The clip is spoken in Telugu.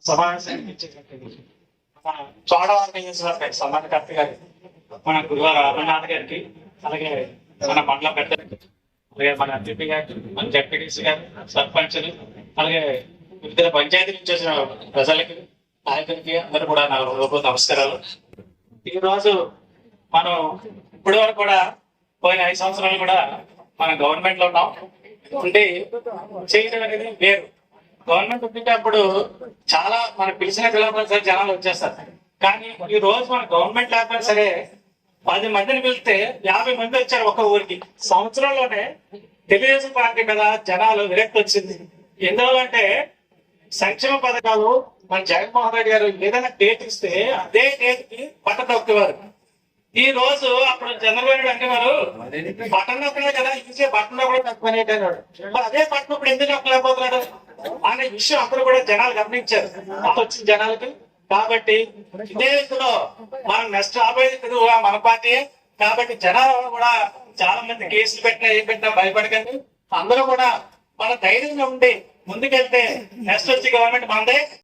సమావేశానికి ఇచ్చేటట్టు మన చోడవరం నియోజకవర్గ సమానకర్త గారి మన గురువారు అమర్నాథ్ గారికి, అలాగే మన మండల పెద్దలకి, అలాగే మన ఎంపీ గారికి, మన జడ్పీటీసీ గారు, సర్పంచులు, అలాగే వివిధ పంచాయతీ నుంచి వచ్చిన ప్రజలకి, నాయకులకి అందరూ కూడా నా హృదయపూర్వక నమస్కారాలు. ఈ రోజు మనం ఇప్పటి వరకు కూడా పోయిన 5 సంవత్సరాలు కూడా మన గవర్నమెంట్ లో ఉన్నాం. ఉండి చేయడం అనేది వేరు. గవర్నమెంట్ ఉంటే అప్పుడు చాలా మన పిలిచిన పిల్లలు సరే జనాలు వచ్చేస్తారు. కానీ ఈ రోజు మన గవర్నమెంట్ లేకపోయినా సరే 10 మందిని పిలిస్తే 50 మంది వచ్చారు ఒక ఊరికి. సంవత్సరంలోనే తెలుగుదేశం పార్టీ మీద జనాలు విరక్తి వచ్చింది. ఎందువల్లంటే సంక్షేమ పథకాలు మన జగన్మోహన్ రెడ్డి గారు ఏదైనా డేట్ ఇస్తే అదే డేట్ కి పట్ట తొక్కేవారు. ఈ రోజు అప్పుడు చంద్రబాబు నాయుడు అంటే వారు బటన్ నొక్కలే కదా, ఇచ్చే బటన్ కూడా తక్కువ అనేటన్నాడు. అదే బటన్ ఇప్పుడు ఎందుకు నొక్కలేకపోతున్నాడు అనే విషయం అప్పుడు కూడా జనాలు గమనించారు, వచ్చిన జనాలకి. కాబట్టి ఇదే ఇందులో మనం నెక్స్ట్ రాబోయేది మన పార్టీ. కాబట్టి జనాలు కూడా చాలా మంది కేసులు పెట్టినా ఏం పెట్టినా భయపడకండి. అందరూ కూడా మన ధైర్యంగా ఉండి ముందుకెళ్తే నెక్స్ట్ వచ్చి గవర్నమెంట్ మనదే.